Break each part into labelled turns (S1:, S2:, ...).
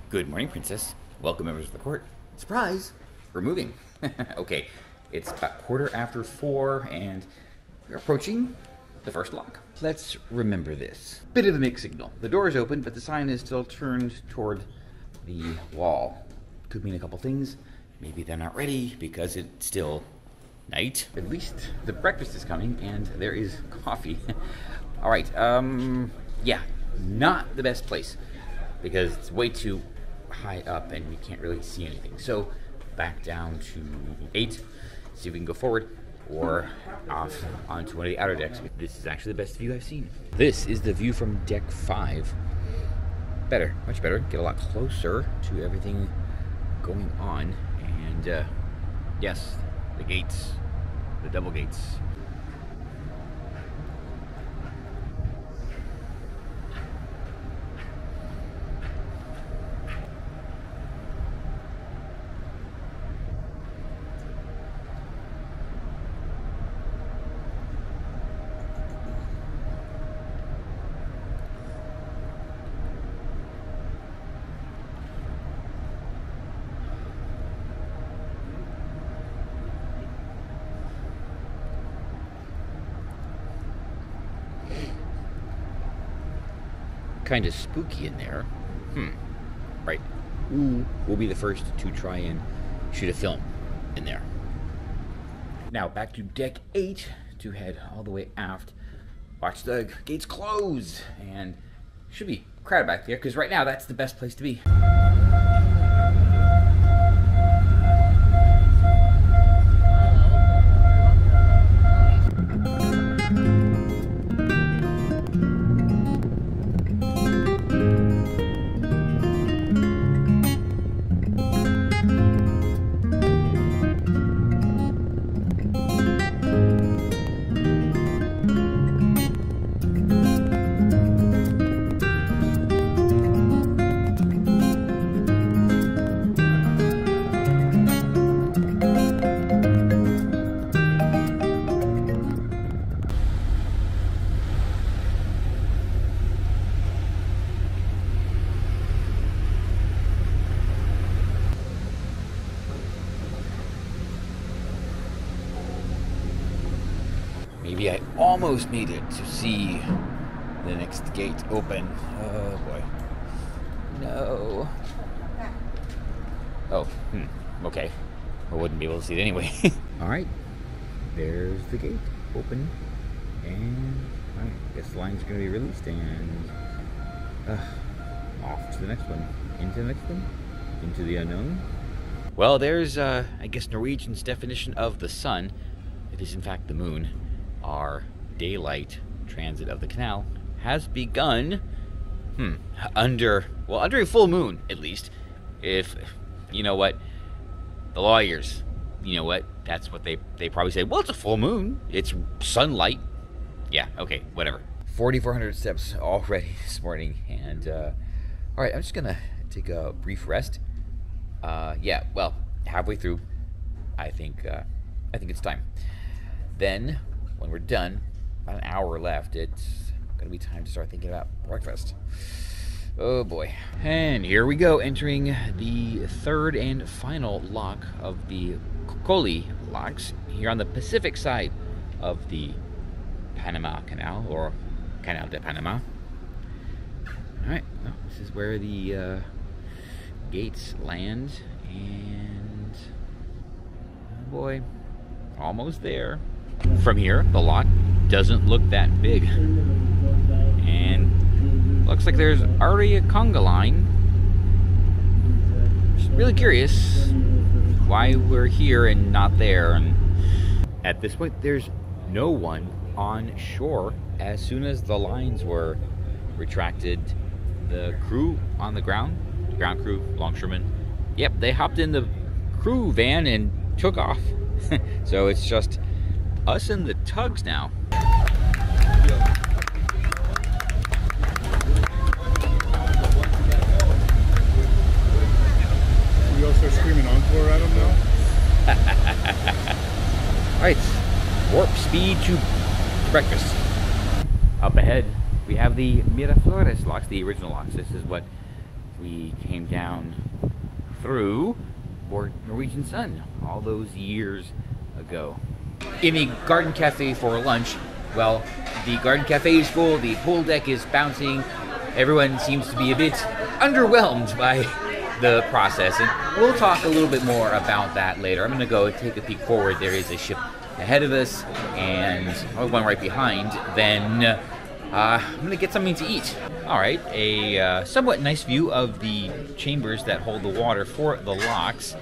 S1: Good morning, Princess. Welcome, members of the court. Surprise! We're moving. Okay, it's about 4:15, and we're approaching the first lock. Let's remember this. Bit of a mixed signal. The door is open, but the sign is still turned toward the wall. Could mean a couple things. Maybe they're not ready because it's still night. At least the breakfast is coming, and there is coffee. All right, yeah, not the best place because it's way too high up and we can't really see anything. So back down to 8, see if we can go forward or off onto one of the outer decks. This is actually the best view I've seen. This is the view from deck 5. Better, much better. Get a lot closer to everything going on. And yes, the gates, the double gates. Kind of spooky in there. Right. Ooh, we'll be the first to try and shoot a film in there. Now back to deck 8 to head all the way aft. Watch the gates close, and should be crowded back there because right now that's the best place to be. Maybe I almost made it to see the next gate open. Oh boy. No. Oh, okay. I wouldn't be able to see it anyway. Alright. There's the gate open. And alright, I guess the line's gonna be released and off to the next one. Into the next one? Into the unknown. Well, there's I guess Norwegian's definition of the sun. It is in fact the moon. Our daylight transit of the canal has begun under a full moon, at least. If you know what, the lawyers, you know what, that's what they probably say. Well, it's a full moon, it's sunlight. Yeah, okay, whatever. 4,400 steps already this morning, and all right, I'm just gonna take a brief rest. Yeah, well, halfway through, I think it's time. Then when we're done, about an hour left, it's gonna be time to start thinking about breakfast. Oh boy. And here we go, entering the third and final lock of the Kokoli locks here on the Pacific side of the Panama Canal, or Canal de Panama. Alright, well, this is where the gates land, and oh boy, almost there. From here, the lock doesn't look that big, and looks like there's already a conga line. Just really curious why we're here and not there. And at this point, there's no one on shore. As soon as the lines were retracted, the crew on the ground crew, longshoremen, yep, they hopped in the crew van and took off. So it's just us and the tugs now.
S2: We all start screaming encore at them now.
S1: Alright, warp speed to breakfast. Up ahead, we have the Miraflores locks, the original locks. This is what we came down through for Norwegian Sun all those years ago. In the garden cafe for lunch, well, the garden cafe is full, the pool deck is bouncing, everyone seems to be a bit underwhelmed by the process, and we'll talk a little bit more about that later. I'm going to go take a peek forward. There is a ship ahead of us and one right behind. Then I'm going to get something to eat. All right, a somewhat nice view of the chambers that hold the water for the locks.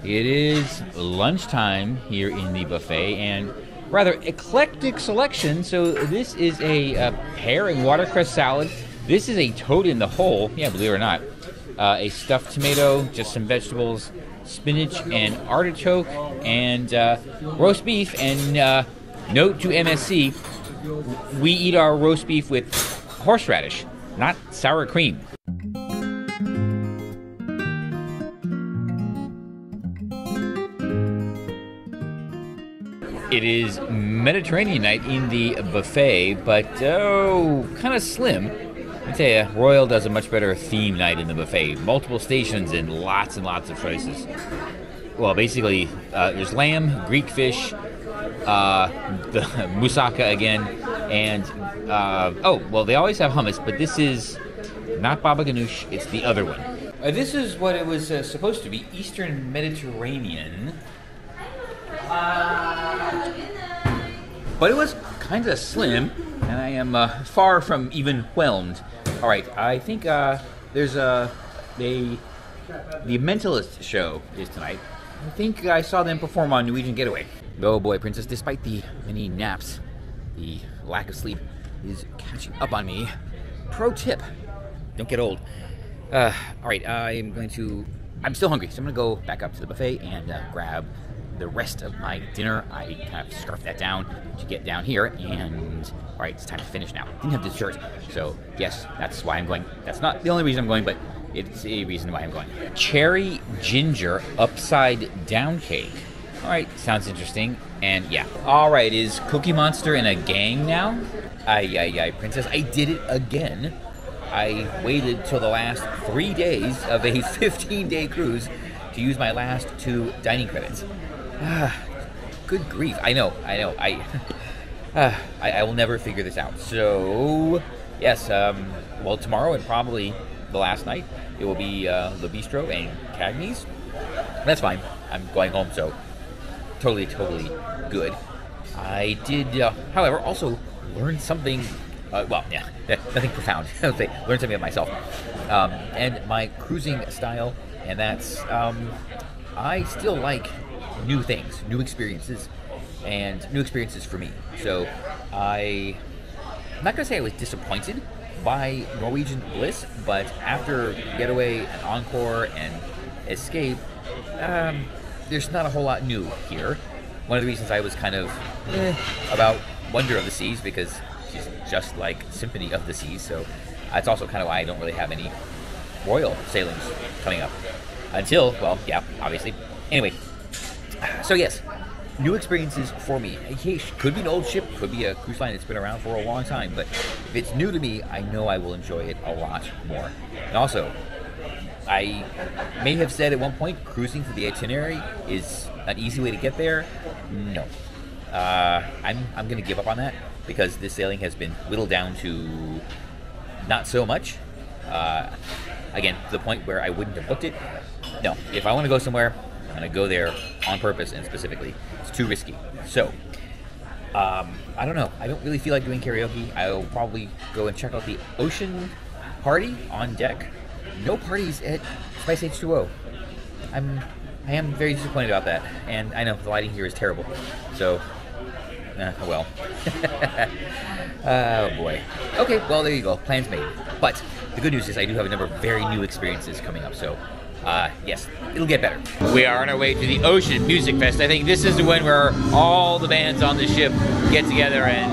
S1: It is lunchtime here in the buffet, and rather eclectic selection. So this is a pear and watercress salad. This is a toad in the hole, yeah, believe it or not. A stuffed tomato, just some vegetables, spinach and artichoke, and roast beef. And note to MSC, we eat our roast beef with horseradish, not sour cream. It is Mediterranean night in the buffet, but kind of slim. I tell you, Royal does a much better theme night in the buffet. Multiple stations and lots of choices. Well, basically, there's lamb, Greek fish, the moussaka again, and they always have hummus, but this is not baba ganoush, it's the other one. This is what it was supposed to be, Eastern Mediterranean. But it was kind of slim, and I am far from even whelmed. All right, I think there's the Mentalist show is tonight. I think I saw them perform on Norwegian Getaway. Oh boy, Princess, despite the many naps, the lack of sleep is catching up on me. Pro tip, don't get old. All right, I'm still hungry, so I'm gonna go back up to the buffet and grab the rest of my dinner. I kind of scarfed that down to get down here, and all right, it's time to finish now. Didn't have dessert, so yes, that's why I'm going. That's not the only reason I'm going, but it's a reason why I'm going. Cherry ginger upside down cake. All right, sounds interesting, and yeah. All right, is Cookie Monster in a gang now? Aye, Princess, I did it again. I waited till the last 3 days of a 15-day cruise to use my last 2 dining credits. Good grief. I know. I will never figure this out. So, yes, well, tomorrow and probably the last night, it will be Le Bistro and Cagney's. That's fine. I'm going home, so totally good. I did, however, also learn something, nothing profound. Learn something about myself and my cruising style, and that's, I still like new things, new experiences, and new experiences for me. So I'm not going to say I was disappointed by Norwegian Bliss, but after Getaway and Encore and Escape, there's not a whole lot new here. One of the reasons I was kind of about Wonder of the Seas, because she's just like Symphony of the Seas, so that's also kind of why I don't really have any Royal sailings coming up. Until, well, yeah, obviously. Anyway, so yes, new experiences for me. Hey, could be an old ship, could be a cruise line that's been around for a long time, but if it's new to me, I know I will enjoy it a lot more. And also, I may have said at one point, cruising for the itinerary is an easy way to get there. No. I'm going to give up on that, because this sailing has been whittled down to not so much. Again, to the point where I wouldn't have booked it. No, if I want to go somewhere, I'm going to go there on purpose and specifically. It's too risky. So, I don't know. I don't really feel like doing karaoke. I'll probably go and check out the Ocean Party on deck. No parties at Spice H2O. I am very disappointed about that. And I know the lighting here is terrible. So, well. Oh boy. Okay, well, there you go. Plans made. But the good news is I do have a number of very new experiences coming up. So, yes, it'll get better. We are on our way to the Ocean Music Fest. I think this is the one where all the bands on the ship get together and...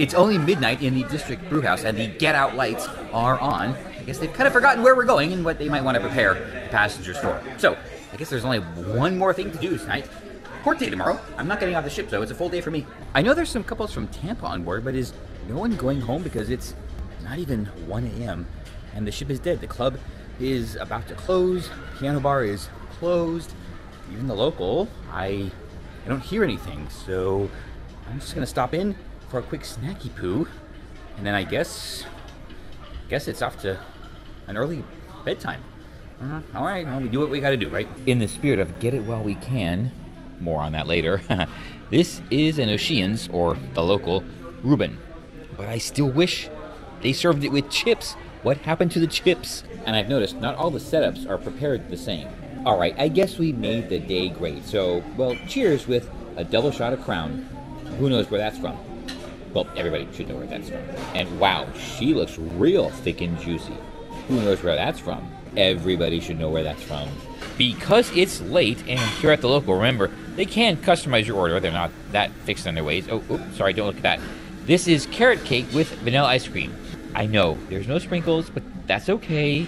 S1: It's only midnight in the District Brewhouse and the Get Out lights are on. I guess they've kind of forgotten where we're going and what they might want to prepare the passengers for. So, I guess there's only one more thing to do tonight. Port day tomorrow. I'm not getting off the ship, so it's a full day for me. I know there's some couples from Tampa on board, but is no one going home because it's not even 1 a.m. and the ship is dead. The club is about to close. Piano bar is closed. Even the local, I don't hear anything. So I'm just gonna stop in for a quick snacky poo, and then I guess it's off to an early bedtime. All right, well, we do what we gotta do, right? In the spirit of get it while we can, more on that later, this is an Oceans, or the local, Reuben. But I still wish they served it with chips. What happened to the chips? And I've noticed not all the setups are prepared the same. All right, I guess we made the day great. So, well, cheers with a double shot of Crown. Who knows where that's from? Well, everybody should know where that's from. And wow, she looks real thick and juicy. Who knows where that's from? Everybody should know where that's from. Because it's late, and here at the local, remember, they can customize your order. They're not that fixed on their ways. Oh, sorry, don't look at that. This is carrot cake with vanilla ice cream. I know, there's no sprinkles, but that's okay.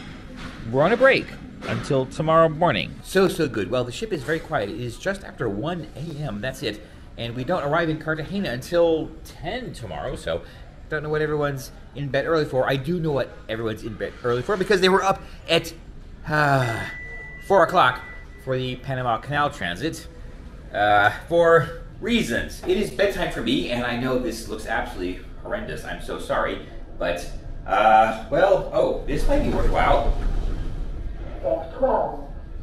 S1: We're on a break until tomorrow morning. So good. Well, the ship is very quiet. It is just after 1 a.m. That's it. And we don't arrive in Cartagena until 10 tomorrow, so don't know what everyone's in bed early for. I do know what everyone's in bed early for because they were up at 4 o'clock for the Panama Canal transit for reasons. It is bedtime for me, and I know this looks absolutely horrendous. I'm so sorry, but, this might be worthwhile.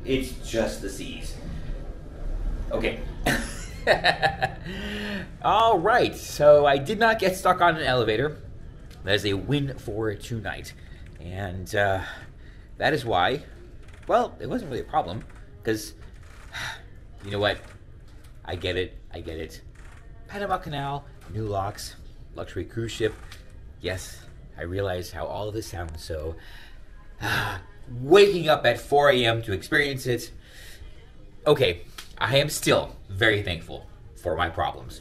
S1: It's just the seas. Okay. All right, so I did not get stuck on an elevator. That is a win for tonight. And that is why, well, it wasn't really a problem, because, you know what? I get it. Panama Canal, new locks, luxury cruise ship. Yes, I realize how all of this sounds, so waking up at 4 a.m. to experience it. Okay, I am still very thankful for my problems.